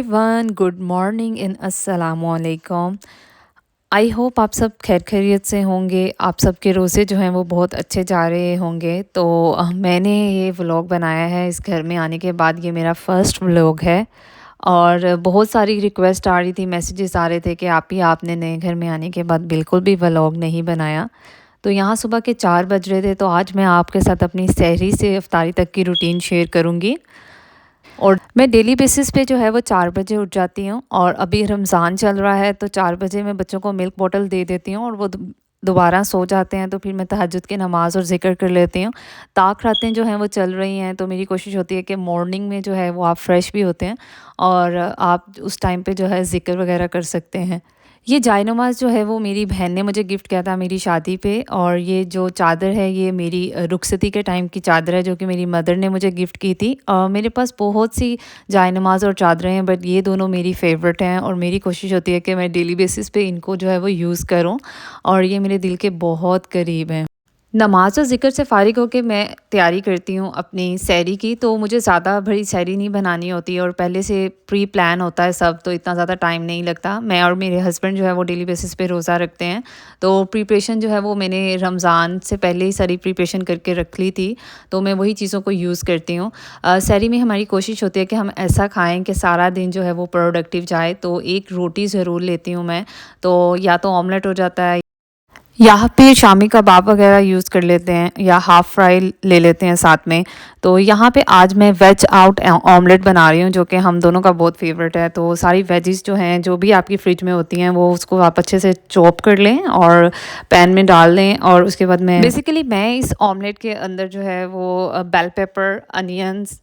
Everyone, good morning and अस्सलाम वालेकुम। I hope आप सब खैर खैरियत से होंगे। आप सबके रोज़े जो हैं वो बहुत अच्छे जा रहे होंगे। तो मैंने ये व्लॉग बनाया है इस घर में आने के बाद। ये मेरा फ़र्स्ट व्लॉग है और बहुत सारी रिक्वेस्ट आ रही थी, मैसेजेस आ रहे थे कि आपने नए घर में आने के बाद बिल्कुल भी व्लॉग नहीं बनाया। तो यहाँ सुबह के 4 बज रहे थे, तो आज मैं आपके साथ अपनी सहरी से इफ्तारी तक की रूटीन शेयर करूँगी। और मैं डेली बेसिस पे जो है वो 4 बजे उठ जाती हूँ और अभी रमज़ान चल रहा है, तो 4 बजे मैं बच्चों को मिल्क बॉटल दे देती हूँ और वो दोबारा सो जाते हैं। तो फिर मैं तहज्जुद की नमाज़ और ज़िक्र कर लेती हूँ। ताक रातें जो हैं वो चल रही हैं, तो मेरी कोशिश होती है कि मॉर्निंग में जो है वो आप फ्रेश भी होते हैं और आप उस टाइम पे जो है ज़िक्र वगैरह कर सकते हैं। ये जायनमाज़ जो है वो मेरी बहन ने मुझे गिफ्ट किया था मेरी शादी पे। और ये जो चादर है ये मेरी रुखसती के टाइम की चादर है, जो कि मेरी मदर ने मुझे गिफ्ट की थी। मेरे पास बहुत सी जायनमाज़ और चादरें हैं, बट ये दोनों मेरी फ़ेवरेट हैं और मेरी कोशिश होती है कि मैं डेली बेसिस पे इनको जो है वो यूज़ करूँ और ये मेरे दिल के बहुत करीब हैं। नमाज़ और ज़िक्र से फ़ारिग होके मैं तैयारी करती हूँ अपनी सहरी की। तो मुझे ज़्यादा बड़ी सहरी नहीं बनानी होती और पहले से प्री प्लान होता है सब, तो इतना ज़्यादा टाइम नहीं लगता। मैं और मेरे हस्बैंड जो है वो डेली बेसिस पे रोज़ा रखते हैं, तो प्रिपरेशन जो है वो मैंने रमज़ान से पहले ही सारी प्रिपरेशन करके रख ली थी, तो मैं वही चीज़ों को यूज़ करती हूँ। सहरी में हमारी कोशिश होती है कि हम ऐसा खाएँ कि सारा दिन जो है वो प्रोडक्टिव जाए। तो एक रोटी ज़रूर लेती हूँ मैं, तो या तो ऑमलेट हो जाता है या फिर शामी कबाब वगैरह यूज़ कर लेते हैं या हाफ़ फ्राई ले लेते हैं साथ में। तो यहाँ पे आज मैं वेज आउट ऑमलेट बना रही हूँ, जो कि हम दोनों का बहुत फेवरेट है। तो सारी वेजिस जो हैं, जो भी आपकी फ्रिज में होती हैं, वो उसको आप अच्छे से चॉप कर लें और पैन में डाल लें। और उसके बाद मैं इस ऑमलेट के अंदर जो है वो bell pepper, onions,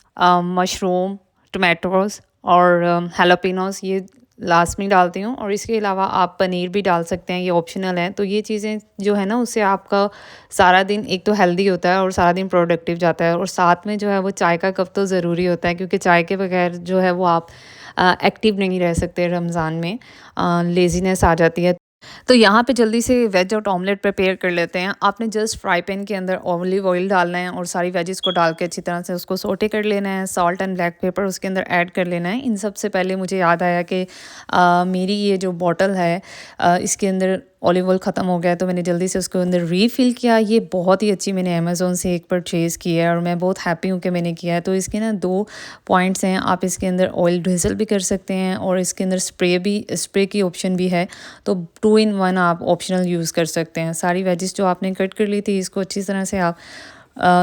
mushroom, tomatoes और हैलोपिनोस ये लास्ट में डालती हूँ। और इसके अलावा आप पनीर भी डाल सकते हैं, ये ऑप्शनल है। तो ये चीज़ें जो है ना, उससे आपका सारा दिन एक तो हेल्दी होता है और सारा दिन प्रोडक्टिव जाता है। और साथ में जो है वो चाय का कप तो ज़रूरी होता है, क्योंकि चाय के बगैर जो है वो आप एक्टिव नहीं रह सकते रमज़ान में, लेज़ीनेस आ जाती है। तो यहाँ पे जल्दी से वेज और ऑमलेट प्रिपेयर कर लेते हैं। आपने जस्ट फ्राई पैन के अंदर ऑलिव ऑयल डालना है और सारी वेजिस को डाल के अच्छी तरह से उसको सोटे कर लेना है। सॉल्ट एंड ब्लैक पेपर उसके अंदर ऐड कर लेना है। इन सब से पहले मुझे याद आया कि मेरी ये जो बॉटल है, इसके अंदर ऑलिव ऑयल ख़त्म हो गया, तो मैंने जल्दी से उसको अंदर रीफ़िल किया। ये बहुत ही अच्छी मैंने अमेज़ोन से एक परचेज़ की है और मैं बहुत हैप्पी हूँ कि मैंने किया है। तो इसके ना 2 पॉइंट्स हैं, आप इसके अंदर ऑयल ड्रिज़ल भी कर सकते हैं और इसके अंदर स्प्रे की ऑप्शन भी है। तो 2 इन 1 आप ऑप्शनल यूज़ कर सकते हैं। सारी वेजिस जो आपने कट कर ली थी, इसको अच्छी तरह से आप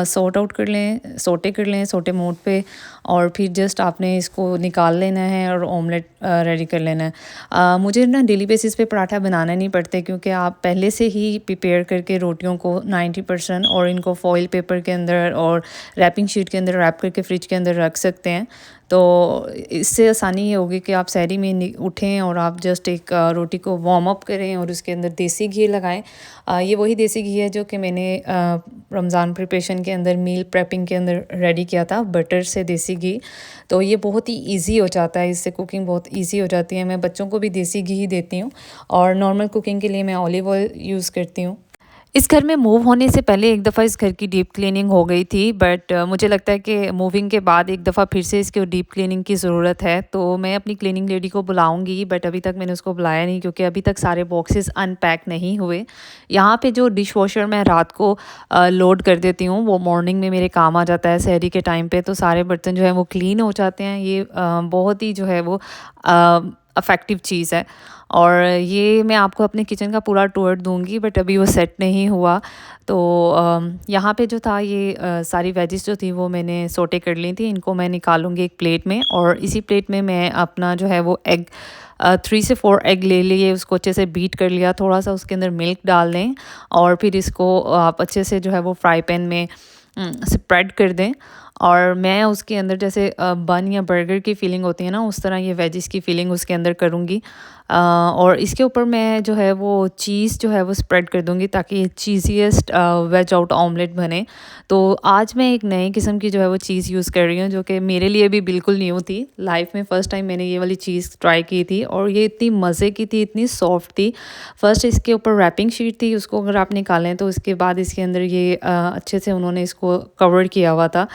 सॉर्ट आउट कर लें, सोटे कर लें सोटे मोड पे। और फिर जस्ट आपने इसको निकाल लेना है और ऑमलेट रेडी कर लेना है। मुझे ना डेली बेसिस पे पराठा बनाना नहीं पड़ते, क्योंकि आप पहले से ही प्रिपेयर करके रोटियों को 90% और इनको फॉइल पेपर के अंदर और रैपिंग शीट के अंदर रैप करके फ्रिज के अंदर रख सकते हैं। तो इससे आसानी ये होगी कि आप सहरी में उठें और आप जस्ट एक रोटी को वार्म अप करें और उसके अंदर देसी घी लगाएं। ये वही देसी घी है जो कि मैंने रमज़ान प्रिपरेशन के अंदर मील प्रेपिंग के अंदर रेडी किया था, बटर से देसी घी। तो ये बहुत ही इजी हो जाता है, इससे कुकिंग बहुत इजी हो जाती है। मैं बच्चों को भी देसी घी ही देती हूँ और नॉर्मल कुकिंग के लिए मैं ऑलिव ऑयल यूज़ करती हूँ। इस घर में मूव होने से पहले एक दफ़ा इस घर की डीप क्लीनिंग हो गई थी, बट मुझे लगता है कि मूविंग के बाद एक दफ़ा फिर से इसकी डीप क्लीनिंग की ज़रूरत है। तो मैं अपनी क्लीनिंग लेडी को बुलाऊंगी, बट अभी तक मैंने उसको बुलाया नहीं, क्योंकि अभी तक सारे बॉक्सेस अनपैक नहीं हुए। यहाँ पे जो डिश वॉशर मैं रात को लोड कर देती हूँ, वो मॉर्निंग में मेरे काम आ जाता है सहरी के टाइम पे। तो सारे बर्तन जो है वो क्लीन हो जाते हैं। ये बहुत ही जो है वो अफेक्टिव चीज़ है। और ये मैं आपको अपने किचन का पूरा टूर दूंगी, बट अभी वो सेट नहीं हुआ। तो यहाँ पे जो था ये सारी वेजिस जो थी वो मैंने सोटे कर ली थी। इनको मैं निकालूंगी एक प्लेट में, और इसी प्लेट में मैं अपना जो है वो एग 3 से 4 एग ले लिए, उसको अच्छे से बीट कर लिया, थोड़ा सा उसके अंदर मिल्क डाल दें और फिर इसको आप अच्छे से जो है वो फ्राई पैन में स्प्रेड कर दें। और मैं उसके अंदर जैसे बन या बर्गर की फीलिंग होती है ना, उस तरह ये वेजिस की फीलिंग उसके अंदर करूँगी। और इसके ऊपर मैं जो है वो चीज़ जो है वो स्प्रेड कर दूँगी, ताकि ये चीज़ीएस्ट वेज आउट ऑमलेट बने। तो आज मैं एक नए किस्म की जो है वो चीज़ यूज़ कर रही हूँ, जो कि मेरे लिए भी बिल्कुल न्यू थी। लाइफ में फ़र्स्ट टाइम मैंने ये वाली चीज़ ट्राई की थी और ये इतनी मज़े की थी, इतनी सॉफ्ट थी। फ़र्स्ट इसके ऊपर रैपिंग शीट थी, उसको अगर आप निकालें तो उसके बाद इसके अंदर ये अच्छे से उन्होंने इसको कवर किया हुआ था।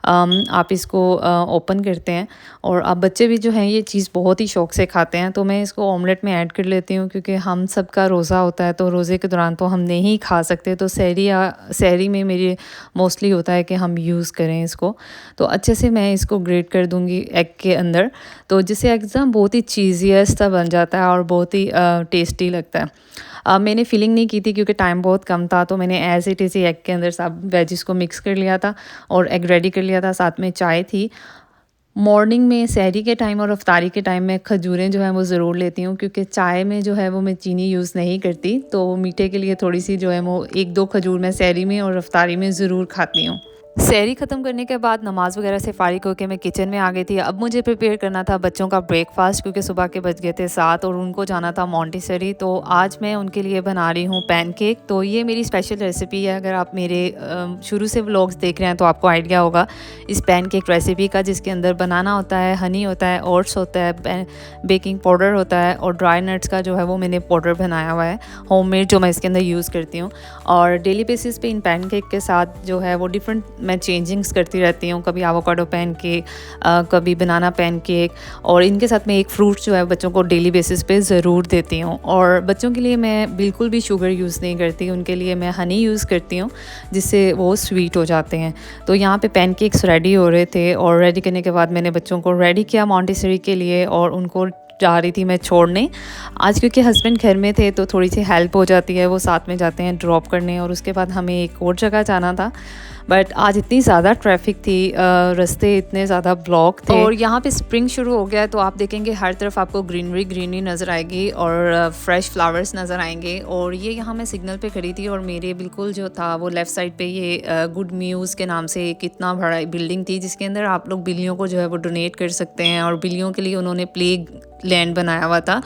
आप इसको ओपन करते हैं और अब बच्चे भी जो हैं ये चीज़ बहुत ही शौक़ से खाते हैं, तो मैं इसको ऑमलेट में ऐड कर लेती हूँ क्योंकि हम सब का रोज़ा होता है, तो रोज़े के दौरान तो हम नहीं खा सकते, तो सहरी में मेरी मोस्टली होता है कि हम यूज़ करें इसको। तो अच्छे से मैं इसको ग्रेट कर दूँगी एग के अंदर, तो जिससे एकदम बहुत ही चीज़ीएस्ट सा बन जाता है और बहुत ही टेस्टी लगता है। मैंने फिलिंग नहीं की थी क्योंकि टाइम बहुत कम था, तो मैंने एज़ इट इज़ एग के अंदर सब वेजिस को मिक्स कर लिया था और एग रेडी कर लिया था, साथ में चाय थी। मॉर्निंग में सहरी के टाइम और इफ्तारी के टाइम में खजूरें जो हैं वो ज़रूर लेती हूँ क्योंकि चाय में जो है वो मैं चीनी यूज़ नहीं करती, तो मीठे के लिए थोड़ी-सी जो है वो 1-2 खजूर मैं सहरी में और इफ्तारी में ज़रूर खाती हूँ। सहरी ख़त्म करने के बाद नमाज़ वगैरह से फ़ारिग होके मैं किचन में आ गई थी। अब मुझे प्रिपेयर करना था बच्चों का ब्रेकफ़ास्ट क्योंकि सुबह के बज गए थे 7 और उनको जाना था मोंटेसरी, तो आज मैं उनके लिए बना रही हूँ पैनकेक। तो ये मेरी स्पेशल रेसिपी है, अगर आप मेरे शुरू से व्लॉग्स देख रहे हैं तो आपको आइडिया होगा इस पैनकेक रेसिपी का, जिसके अंदर बनाना होता है, हनी होता है, ओट्स होता है, बेकिंग पाउडर होता है और ड्राई नट्स का जो है वो मैंने पाउडर बनाया हुआ है होममेड, जो मैं इसके अंदर यूज़ करती हूँ। और डेली बेसिस पे इन पैनकेक के साथ जो है वो डिफरेंट मैं चेंजिंग्स करती रहती हूँ, कभी एवोकाडो पैनकेक, कभी बनाना पैनकेक, और इनके साथ में एक फ्रूट जो है बच्चों को डेली बेसिस पे ज़रूर देती हूँ। और बच्चों के लिए मैं बिल्कुल भी शुगर यूज़ नहीं करती, उनके लिए मैं हनी यूज़ करती हूँ जिससे वो स्वीट हो जाते हैं। तो यहाँ पे पैनकेक्स रेडी हो रहे थे और रेडी करने के बाद मैंने बच्चों को रेडी किया मोंटेसरी के लिए और उनको जा रही थी मैं छोड़ने। आज क्योंकि हस्बैंड घर में थे तो थोड़ी सी हेल्प हो जाती है, वो साथ में जाते हैं ड्रॉप करने, और उसके बाद हमें एक और जगह जाना था। बट आज इतनी ज़्यादा ट्रैफिक थी, रास्ते इतने ज़्यादा ब्लॉक थे और यहाँ पे स्प्रिंग शुरू हो गया है, तो आप देखेंगे हर तरफ आपको ग्रीनरी नज़र आएगी और फ्रेश फ्लावर्स नज़र आएंगे। और ये यहाँ मैं सिग्नल पे खड़ी थी और मेरे बिल्कुल जो था वो लेफ़्ट साइड पे ये गुड म्यूज़ के नाम से एक इतना बड़ा बिल्डिंग थी जिसके अंदर आप लोग बिल्लियों को जो है वो डोनेट कर सकते हैं, और बिल्लियों के लिए उन्होंने प्ले लैंड बनाया हुआ था।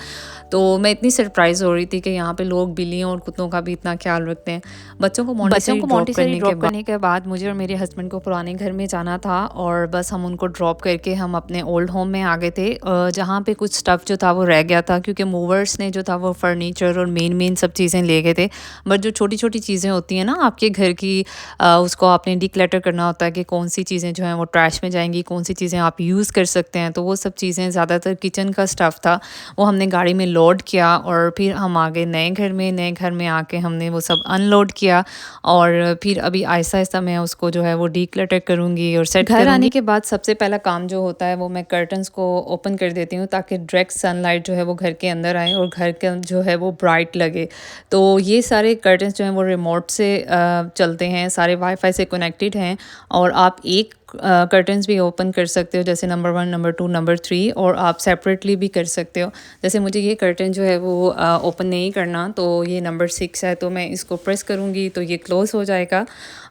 तो मैं इतनी सरप्राइज़ हो रही थी कि यहाँ पे लोग बिल्लियों और कुत्तों का भी इतना ख्याल रखते हैं। बच्चों को मोंटेसरी ड्रॉप करने के बाद मुझे और मेरे हस्बैंड को पुराने घर में जाना था और बस हम उनको ड्रॉप करके हम अपने ओल्ड होम में आ गए थे, जहाँ पे कुछ स्टफ़ जो था वो रह गया था क्योंकि मूवर्स ने जो था वो फर्नीचर और मेन सब चीज़ें ले गए थे। बट जो छोटी-छोटी चीज़ें होती हैं ना आपके घर की, उसको आपने डिक्लटर करना होता है कि कौन सी चीज़ें जो हैं वो ट्रैश में जाएँगी, कौन सी चीज़ें आप यूज़ कर सकते हैं। तो वो सब चीज़ें, ज़्यादातर किचन का स्टफ़ था, वो हमने गाड़ी में लोड किया और फिर हम आ गए नए घर में। नए घर में आके हमने वो सब अनलोड किया और फिर अभी आहिस्ता-आहिस्ता मैं उसको जो है वो डिक्लटर करूँगी और सेट करूँगी। घर आने के बाद सबसे पहला काम जो होता है वो मैं कर्टन्स को ओपन कर देती हूँ ताकि डायरेक्ट सनलाइट जो है वो घर के अंदर आए और घर का जो है वो ब्राइट लगे। तो ये सारे कर्टन्स जो हैं वो रिमोट से चलते हैं, सारे वाईफाई से कनेक्टेड हैं और आप एक कर्टन्स भी ओपन कर सकते हो, जैसे नंबर 1, नंबर 2, नंबर 3, और आप सेपरेटली भी कर सकते हो। जैसे मुझे ये कर्टन जो है वो ओपन नहीं करना, तो ये नंबर 6 है, तो मैं इसको प्रेस करूँगी तो ये क्लोज़ हो जाएगा।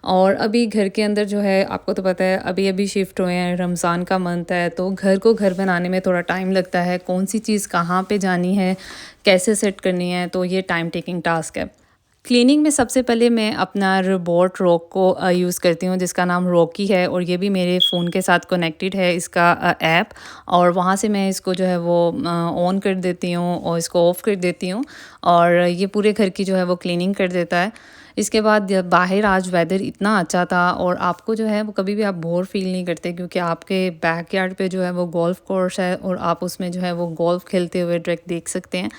और अभी घर के अंदर जो है आपको तो पता है अभी शिफ्ट हुए हैं, रमज़ान का मंथ है, तो घर को घर बनाने में थोड़ा टाइम लगता है, कौन सी चीज़ कहाँ पे जानी है, कैसे सेट करनी है, तो ये टाइम टेकिंग टास्क है। क्लीनिंग में सबसे पहले मैं अपना रोबोट रॉक को यूज़ करती हूँ जिसका नाम रॉकी है, और ये भी मेरे फ़ोन के साथ कनेक्टेड है इसका ऐप, और वहाँ से मैं इसको जो है वो ऑन कर देती हूँ और इसको ऑफ़ कर देती हूँ और ये पूरे घर की जो है वो क्लीनिंग कर देता है। इसके बाद बाहर आज वेदर इतना अच्छा था और आपको जो है वो कभी भी आप बोर फील नहीं करते क्योंकि आपके बैकयार्ड पे जो है वो गोल्फ़ कोर्स है और आप उसमें जो है वो गोल्फ़ खेलते हुए डायरेक्ट देख सकते हैं।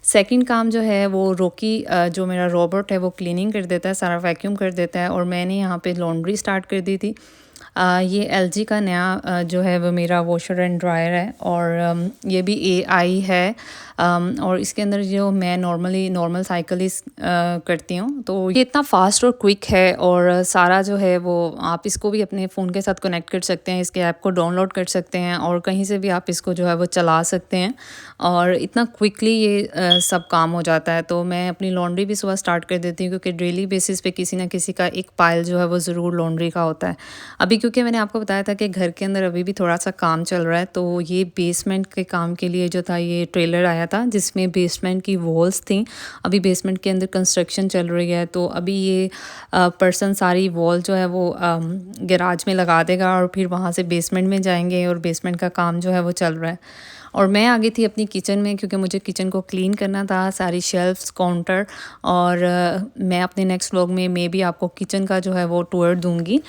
सेकंड काम जो है वो रॉकी जो मेरा रोबोट है वो क्लीनिंग कर देता है, सारा वैक्यूम कर देता है, और मैंने यहाँ पे लॉन्ड्री स्टार्ट कर दी थी। ये एलजी का नया जो है वो मेरा वॉशर एंड ड्रायर है, और ये भी एआई है, और इसके अंदर जो मैं नॉर्मल साइकिल करती हूँ, तो ये इतना फास्ट और क्विक है, और सारा जो है वो आप इसको भी अपने फ़ोन के साथ कनेक्ट कर सकते हैं, इसके ऐप को डाउनलोड कर सकते हैं और कहीं से भी आप इसको जो है वो चला सकते हैं, और इतना क्विकली ये सब काम हो जाता है। तो मैं अपनी लॉन्ड्री भी सुबह स्टार्ट कर देती हूँ क्योंकि डेली बेसिस पे किसी ना किसी का एक पाइल जो है वो ज़रूर लॉन्ड्री का होता है। अभी क्योंकि मैंने आपको बताया था कि घर के अंदर अभी भी थोड़ा सा काम चल रहा है, तो ये बेसमेंट के काम के लिए जो था ये ट्रेलर आया था जिसमें बेसमेंट की वॉल्स थी। अभी बेसमेंट के अंदर कंस्ट्रक्शन चल रही है, तो अभी ये पर्सन सारी वॉल जो है वो गैराज में लगा देगा और फिर वहाँ से बेसमेंट में जाएंगे और बेसमेंट का काम जो है वो चल रहा है। और मैं आ गई थी अपनी किचन में क्योंकि मुझे किचन को क्लीन करना था, सारी शेल्फ्स, काउंटर, और मैं अपने नेक्स्ट व्लॉग में मे बी आपको किचन का जो है वो टूर दूंगी।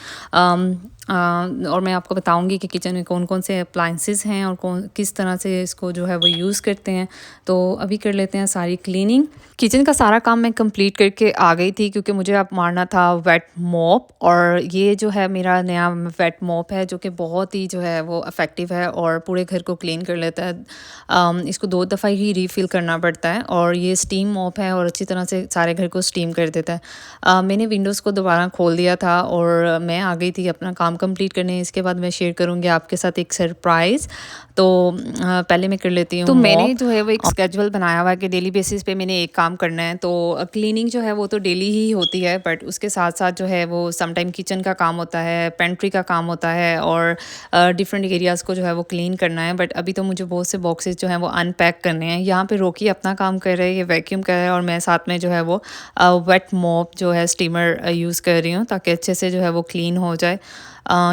और मैं आपको बताऊंगी कि किचन में कौन कौन से अप्लाइंसेस हैं और कौन किस तरह से इसको जो है वो यूज़ करते हैं। तो अभी कर लेते हैं सारी क्लीनिंग। किचन का सारा काम मैं कंप्लीट करके आ गई थी क्योंकि मुझे अब मारना था वेट मॉप, और ये जो है मेरा नया वेट मॉप है जो कि बहुत ही जो है वो इफ़ेक्टिव है और पूरे घर को क्लीन कर लेता है। इसको 2 दफ़ा ही रीफ़िल करना पड़ता है और ये स्टीम मॉप है और अच्छी तरह से सारे घर को स्टीम कर देता है। मैंने विंडोज़ को दोबारा खोल दिया था और मैं आ गई थी अपना काम कंप्लीट करने। इसके बाद मैं शेयर करूँगी आपके साथ एक सरप्राइज़। तो पहले मैं कर लेती हूँ तो मैंने मॉप। जो है वो एक स्केड्यूल बनाया हुआ है कि डेली बेसिस पे मैंने एक काम करना है। तो क्लीनिंग जो है वो तो डेली ही होती है, बट उसके साथ साथ जो है वो समटाइम किचन का काम होता है, पेंट्री का काम होता है और डिफरेंट एरियाज़ को जो है वो क्लीन करना है। बट अभी तो मुझे बहुत से बॉक्सेस जो हैं वो अनपैक करने हैं। यहाँ पे रोकी अपना काम कर रहे हैं, ये वैक्यूम कर रहा है और मैं साथ में जो है वो वेट मॉप जो है स्टीमर यूज़ कर रही हूँ ताकि अच्छे से जो है वो क्लीन हो जाए।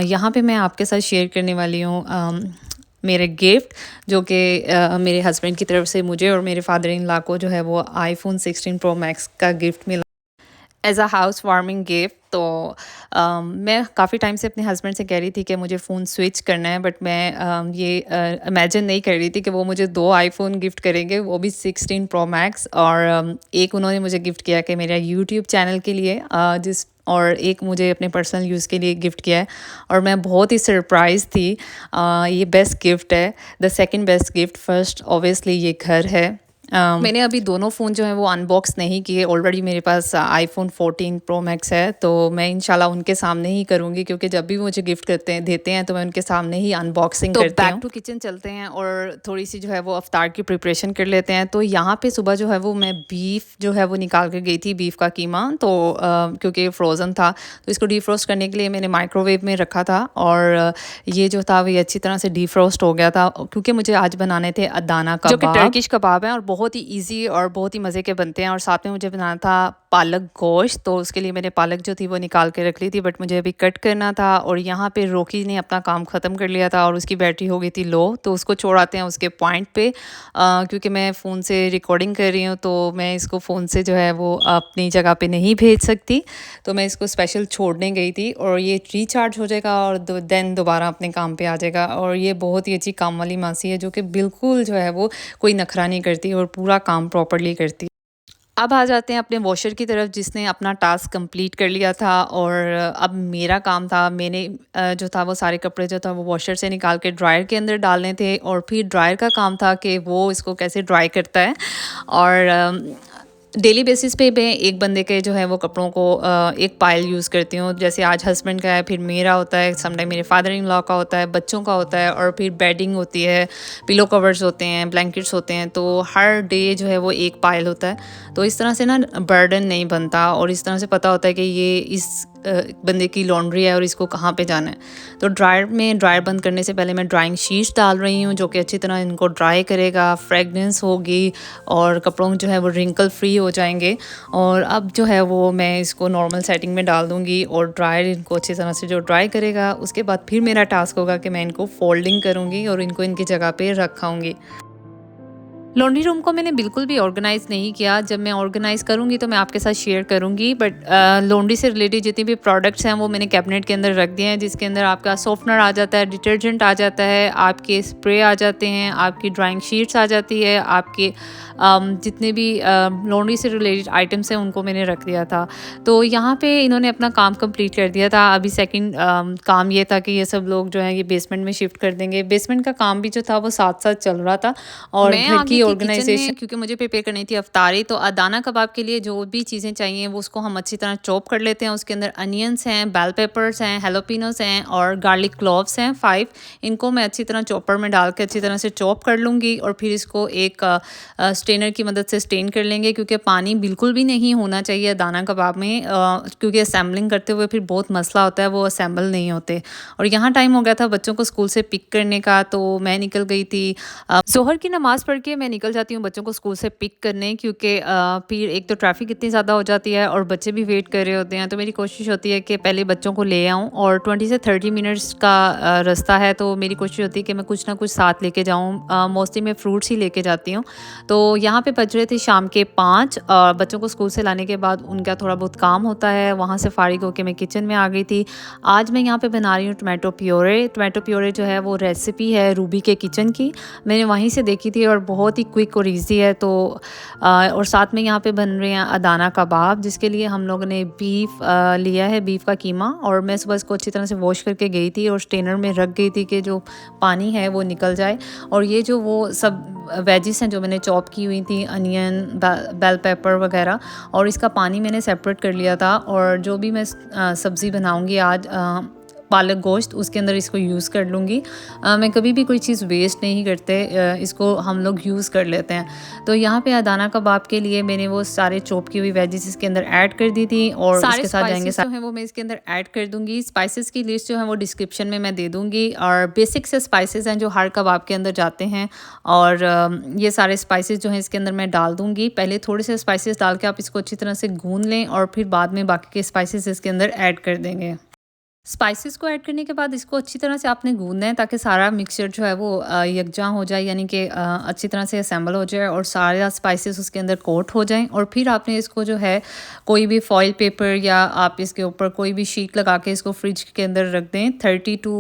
यहाँ पे मैं आपके साथ शेयर करने वाली हूँ मेरे गिफ्ट, जो कि मेरे हस्बैंड की तरफ से मुझे और मेरे फादर इन लॉ को जो है वो आईफोन 16 प्रो मैक्स का गिफ्ट मिला as a house warming gift. तो मैं काफ़ी टाइम से अपने हस्बैंड से कह रही थी कि मुझे फ़ोन स्विच करना है, बट मैं ये इमेजिन नहीं कर रही थी कि वो मुझे 2 आईफ़ोन गिफ्ट करेंगे, वो भी 16 प्रो मैक्स। और एक उन्होंने मुझे गिफ्ट किया कि मेरा यूट्यूब चैनल के लिए, जिस और एक मुझे अपने पर्सनल यूज़ के लिए गिफ्ट किया है। और मैं बहुत ही सरप्राइज़ थी। ये बेस्ट गिफ्ट है। The second best gift, first obviously ये घर है। मैंने अभी दोनों फ़ोन जो हैं वो अनबॉक्स नहीं किए। ऑलरेडी मेरे पास आईफ़ोन 14 प्रो मैक्स है, तो मैं इंशाल्लाह उनके सामने ही करूँगी क्योंकि जब भी मुझे गिफ्ट करते हैं देते हैं तो मैं उनके सामने ही अनबॉक्सिंग तो करती बैक हूँ। टू किचन चलते हैं और थोड़ी सी जो है वो अफ्तार की प्रिपरेशन कर लेते हैं। तो यहाँ पे सुबह जो है वो मैं बीफ जो है वो निकाल कर गई थी, बीफ का कीमा। तो क्योंकि फ्रोज़न था तो इसको डीफ्रोस्ट करने के लिए मैंने माइक्रोवेव में रखा था और ये जो था वो अच्छी तरह से डीफ्रोस्ट हो गया था क्योंकि मुझे आज बनाने थे अदाना जो कि कबाब, टर्किश कबाब हैं और बहुत ही इजी और बहुत ही मज़े के बनते हैं। और साथ में मुझे बनाना था पालक गोश्त, तो उसके लिए मैंने पालक जो थी वो निकाल के रख ली थी, बट मुझे अभी कट करना था। और यहाँ पे रोकी ने अपना काम ख़त्म कर लिया था और उसकी बैटरी हो गई थी लो, तो उसको छोड़ आते हैं उसके पॉइंट पे। क्योंकि मैं फ़ोन से रिकॉर्डिंग कर रही हूँ तो मैं इसको फ़ोन से जो है वो अपनी जगह पे नहीं भेज सकती, तो मैं इसको स्पेशल छोड़ने गई थी। और ये रिचार्ज हो जाएगा और देन दोबारा अपने काम पे आ जाएगा। और ये बहुत ही अच्छी काम वाली मासी है जो कि बिल्कुल जो है वो कोई नखरा नहीं करती और पूरा काम प्रॉपरली करती। अब आ जाते हैं अपने वॉशर की तरफ, जिसने अपना टास्क कंप्लीट कर लिया था। और अब मेरा काम था, मैंने जो था वो सारे कपड़े जो था वो वॉशर से निकाल के ड्रायर के अंदर डालने थे। और फिर ड्रायर का काम था कि वो इसको कैसे ड्राई करता है। और डेली बेसिस पे मैं एक बंदे के जो है वो कपड़ों को एक पाइल यूज़ करती हूँ। जैसे आज हस्बैंड का है, फिर मेरा होता है, समटाइम मेरे फादर इन लॉ का होता है, बच्चों का होता है, और फिर बेडिंग होती है, पिलो कवर्स होते हैं, ब्लैंकेट्स होते हैं। तो हर डे जो है वो एक पाइल होता है। तो इस तरह से ना बर्डन नहीं बनता और इस तरह से पता होता है कि ये इस बंदे की लॉन्ड्री है और इसको कहाँ पे जाना है। तो ड्रायर बंद करने से पहले मैं ड्राइंग शीट्स डाल रही हूँ जो कि अच्छी तरह इनको ड्राई करेगा, फ्रेगनेंस होगी और कपड़ों जो है वो रिंकल फ्री हो जाएंगे। और अब जो है वो मैं इसको नॉर्मल सेटिंग में डाल दूँगी और ड्रायर इनको अच्छी तरह से जो ड्राई करेगा, उसके बाद फिर मेरा टास्क होगा कि मैं इनको फोल्डिंग करूँगी और इनको इनकी जगह पे रखाऊँगी। लॉन्ड्री रूम को मैंने बिल्कुल भी ऑर्गेनाइज़ नहीं किया। जब मैं ऑर्गेनाइज़ करूँगी तो मैं आपके साथ शेयर करूँगी। बट लॉन्ड्री से रिलेटेड जितनी भी प्रोडक्ट्स हैं वो मैंने कैबिनेट के अंदर रख दिए हैं, जिसके अंदर आपका सॉफ्टनर आ जाता है, डिटर्जेंट आ जाता है, आपके स्प्रे आ जाते हैं, आपकी ड्राइंग शीट्स आ जाती है, आपके जितने भी लॉन्ड्री से रिलेटेड आइटम्स हैं उनको मैंने रख दिया था। तो यहाँ पे इन्होंने अपना काम कंप्लीट कर दिया था। अभी सेकंड काम ये था कि ये सब लोग जो है ये बेसमेंट में शिफ्ट कर देंगे। बेसमेंट का काम भी जो था वो साथ साथ चल रहा था और मैं घर आ गई की थी किचन ऑर्गेनाइजेशन। में क्योंकि मुझे प्रिपेयर करनी थी अफ्तारी। तो अदाना कबाब के लिए जो भी चीज़ें चाहिए वो उसको हम अच्छी तरह चॉप कर लेते हैं। उसके अंदर अनियंस हैं, बेल पेपर्स हैं, हेलोपिनोस हैं और गार्लिक क्लोव्स हैं 5। इनको मैं अच्छी तरह चॉपर में डाल के अच्छी तरह से चॉप कर लूँगी और फिर इसको एक स्ट्रेनर की मदद से स्टेन कर लेंगे, क्योंकि पानी बिल्कुल भी नहीं होना चाहिए अदाना कबाब में, क्योंकि असेंबलिंग करते हुए फिर बहुत मसला होता है, वो असेंबल नहीं होते। और यहाँ टाइम हो गया था बच्चों को स्कूल से पिक करने का, तो मैं निकल गई थी। ज़ोहर की नमाज़ पढ़ के मैं निकल जाती हूँ बच्चों को स्कूल से पिक करने, क्योंकि फिर एक तो ट्रैफ़िक इतनी ज़्यादा हो जाती है और बच्चे भी वेट कर रहे होते हैं। तो मेरी कोशिश होती है कि पहले बच्चों को ले आऊँ, और 20 से 30 मिनट्स का रास्ता है, तो मेरी कोशिश होती है कि मैं कुछ ना कुछ साथ लेके जाऊँ। मोस्टली मैं फ्रूट्स ही लेके जाती हूँ। तो यहाँ पे बज रहे थे शाम के 5, और बच्चों को स्कूल से लाने के बाद उनका थोड़ा बहुत काम होता है, वहाँ से फ़ारिग होके मैं किचन में आ गई थी। आज मैं यहाँ पे बना रही हूँ टोमेटो प्योरे। टोमेटो प्योरे जो है वो रेसिपी है रूबी के किचन की, मैंने वहीं से देखी थी और बहुत ही क्विक और ईज़ी है। तो और साथ में यहाँ पे बन रहे हैं अदाना कबाब, जिसके लिए हम लोगों ने बीफ लिया है, बीफ का कीमा। और मैं सुबह इसको अच्छी तरह से वॉश करके गई थी और स्ट्रेनर में रख गई थी कि जो पानी है वो निकल जाए। और ये जो वो सब वेजिस हैं जो मैंने चॉप की हुई थी, अनियन, बेल पेपर वगैरह, और इसका पानी मैंने सेपरेट कर लिया था। और जो भी मैं सब्ज़ी बनाऊंगी आज, पालक गोश्त, उसके अंदर इसको यूज़ कर लूँगी। मैं कभी भी कोई चीज़ वेस्ट नहीं करते, इसको हम लोग यूज़ कर लेते हैं। तो यहाँ पे अदाना कबाब के लिए मैंने वो सारे चॉप की हुई वेजिस इसके अंदर ऐड कर दी थी, और सारे उसके साथ जाएंगे स्पाइसेस जो हैं वो मैं इसके अंदर ऐड कर दूँगी। स्पाइसेस की लिस्ट जो है वो डिस्क्रिप्शन में मैं दे दूँगी, और बेसिक से स्पाइसेस हैं जो हर कबाब के अंदर जाते हैं, और ये सारे स्पाइसेस जो हैं इसके अंदर मैं डाल दूँगी। पहले थोड़े से स्पाइसेस डाल के आप इसको अच्छी तरह से गूँध लें, और फिर बाद में बाकी के स्पाइसेस इसके अंदर ऐड कर देंगे। स्पाइसेस को ऐड करने के बाद इसको अच्छी तरह से आपने गूंदना है, ताकि सारा मिक्सचर जो है वो यकजा हो जाए, यानी कि अच्छी तरह से असेंबल हो जाए और सारा स्पाइसेस उसके अंदर कोट हो जाएं। और फिर आपने इसको जो है कोई भी फॉइल पेपर या आप इसके ऊपर कोई भी शीट लगा के इसको फ्रिज के अंदर रख दें 30 टू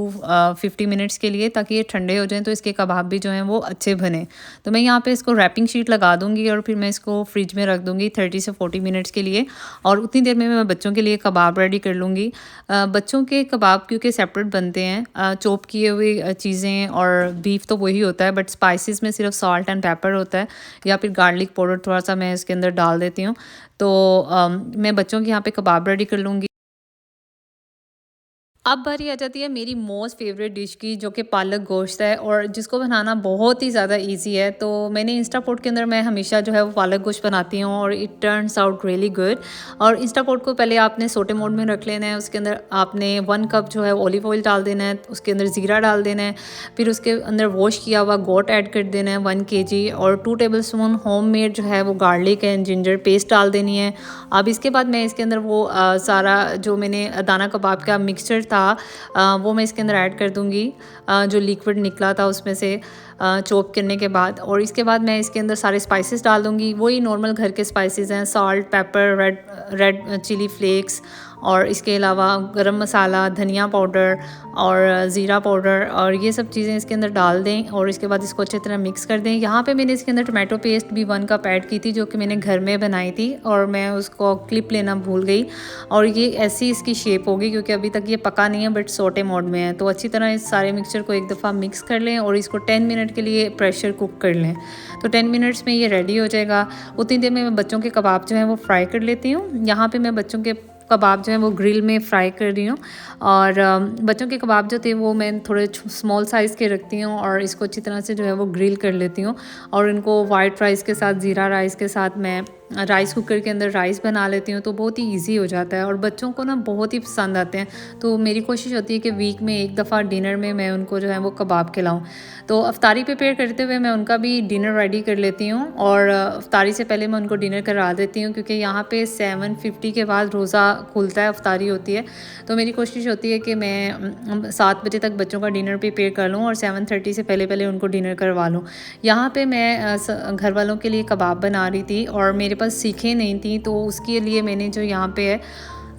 50 मिनट्स के लिए, ताकि ये ठंडे हो जाएं, तो इसके कबाब भी जो हैं वो अच्छे बने। तो मैं यहाँ पे इसको रैपिंग शीट लगा दूँगी और फिर मैं इसको फ्रिज में रख दूँगी 30 से 40 मिनट्स के लिए, और उतनी देर में मैं बच्चों के लिए कबाब रेडी कर लूँगी। बच्चों के कबाब क्योंकि सेपरेट बनते हैं, चॉप किए हुए चीज़ें, और बीफ तो वही होता है, बट स्पाइसेस में सिर्फ सॉल्ट एंड पेपर होता है, या फिर गार्लिक पाउडर थोड़ा सा मैं इसके अंदर डाल देती हूँ। तो मैं बच्चों के यहाँ पे कबाब रेडी कर लूँगी। अब बारी आ जाती है मेरी मोस्ट फेवरेट डिश की, जो कि पालक गोश्त है, और जिसको बनाना बहुत ही ज़्यादा इजी है। तो मैंने इंस्टापोट के अंदर मैं हमेशा जो है वो पालक गोश्त बनाती हूँ, और it turns out really good. और इंस्टापोट को पहले आपने सोटे मोड में रख लेना है, उसके अंदर आपने 1 कप जो है ऑलिव ऑयल डाल देना है, उसके अंदर ज़ीरा डाल देना है, फिर उसके अंदर वॉश किया हुआ गोट ऐड कर देना है 1 kg, और 2 टेबल स्पून होममेड जो है वो गार्लिक एंड जिंजर पेस्ट डाल देनी है। अब इसके बाद मैं इसके अंदर वो सारा जो मैंने दाना कबाब का मिक्सचर था, वो मैं इसके अंदर ऐड कर दूंगी, जो लिक्विड निकला था उसमें से चॉप करने के बाद। और इसके बाद मैं इसके अंदर सारे स्पाइसेस डाल दूंगी, वही नॉर्मल घर के स्पाइसेस हैं, salt, pepper, red chilli flakes, और इसके अलावा गरम मसाला, धनिया पाउडर और ज़ीरा पाउडर, और ये सब चीज़ें इसके अंदर डाल दें, और इसके बाद इसको अच्छी तरह मिक्स कर दें। यहाँ पे मैंने इसके अंदर टोमेटो पेस्ट भी 1 कप ऐड की थी, जो कि मैंने घर में बनाई थी, और मैं उसको क्लिप लेना भूल गई, और ये ऐसी इसकी शेप होगी, क्योंकि अभी तक ये पका नहीं है बट सोटे मोड में है। तो अच्छी तरह इस सारे मिक्सचर को एक दफ़ा मिक्स कर लें, और इसको 10 मिनट के लिए प्रेशर कुक कर लें। तो 10 मिनट्स में ये रेडी हो जाएगा। उतनी देर में मैं बच्चों के कबाब जो हैं वो फ्राई कर लेती हूँ। यहाँ पे मैं बच्चों के कबाब जो है वो ग्रिल में फ्राई कर रही हूँ, और बच्चों के कबाब जो थे वो मैं थोड़े स्मॉल साइज़ के रखती हूँ, और इसको अच्छी तरह से जो है वो ग्रिल कर लेती हूँ, और इनको वाइट राइस के साथ, ज़ीरा राइस के साथ मैं राइस कुकर के अंदर राइस बना लेती हूँ। तो बहुत ही इजी हो जाता है, और बच्चों को ना बहुत ही पसंद आते हैं। तो मेरी कोशिश होती है कि वीक में एक दफ़ा डिनर में मैं उनको जो है वो कबाब खिलाऊँ। तो अफ्तारी प्रिपेयर करते हुए मैं उनका भी डिनर रेडी कर लेती हूँ, और अफ्तारी से पहले मैं उनको डिनर करा देती हूँ, क्योंकि यहाँ पे 7:50 के बाद रोज़ा खुलता है, अफ्तारी होती है। तो मेरी कोशिश होती है कि मैं 7 बजे तक बच्चों का डिनर प्रिपेयर कर लूँ, और 7:30 से पहले पहले उनको डिनर करवा लूँ। यहाँ पे मैं घर वालों के लिए कबाब बना रही थी, और मेरे पास सीखें नहीं थी, तो उसके लिए मैंने जो यहाँ पे है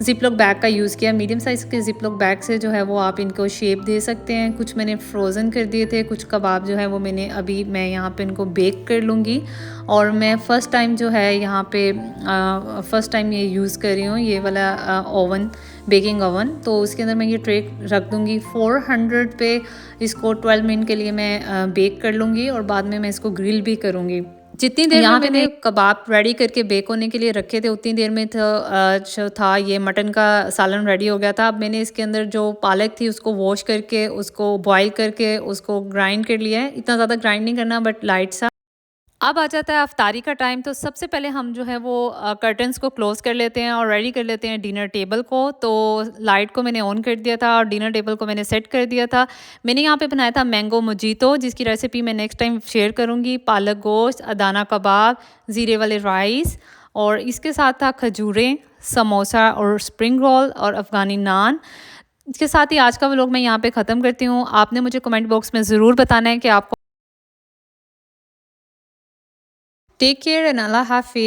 ज़िप लॉक बैग का यूज़ किया। मीडियम साइज़ के ज़िप लॉक बैग से जो है वो आप इनको शेप दे सकते हैं। कुछ मैंने फ्रोज़न कर दिए थे, कुछ कबाब जो है वो मैं यहाँ पे इनको बेक कर लूँगी। और मैं फ़र्स्ट टाइम जो है यहाँ पे फ़र्स्ट टाइम ये यूज़ कर रही हूँ, ये वाला ओवन, बेकिंग ओवन। तो उसके अंदर मैं ये ट्रे रख दूँगी 400 पे, इसको 12 मिनट के लिए मैं बेक कर लूँगी, और बाद में मैं इसको ग्रिल भी करूँगी। जितनी देर यहाँ पे मैंने कबाब रेडी करके बेक होने के लिए रखे थे, उतनी देर में जो था ये मटन का सालन रेडी हो गया था। अब मैंने इसके अंदर जो पालक थी उसको वॉश करके, उसको बॉईल करके, उसको ग्राइंड कर लिया है। इतना ज़्यादा ग्राइंड नहीं करना, बट लाइट सा। अब आ जाता है अफ्तारी का टाइम, तो सबसे पहले हम जो है वो कर्टन्स को क्लोज़ कर लेते हैं और रेडी कर लेते हैं डिनर टेबल को। तो लाइट को मैंने ऑन कर दिया था और डिनर टेबल को मैंने सेट कर दिया था। मैंने यहाँ पे बनाया था मैंगो मोजीतो, जिसकी रेसिपी मैं नेक्स्ट टाइम शेयर करूँगी। पालक गोश्त, अदाना कबाब, ज़ीरे वाले राइस और इसके साथ था खजूरें, समोसा और स्प्रिंग रोल और अफ़गानी नान। इसके साथ ही आज का व्लॉग मैं यहाँ पे ख़त्म करती हूँ। आपने मुझे कमेंट बॉक्स में ज़रूर बताना है कि आपको टेक केयर एंड अल्लाह हाफ़िज़।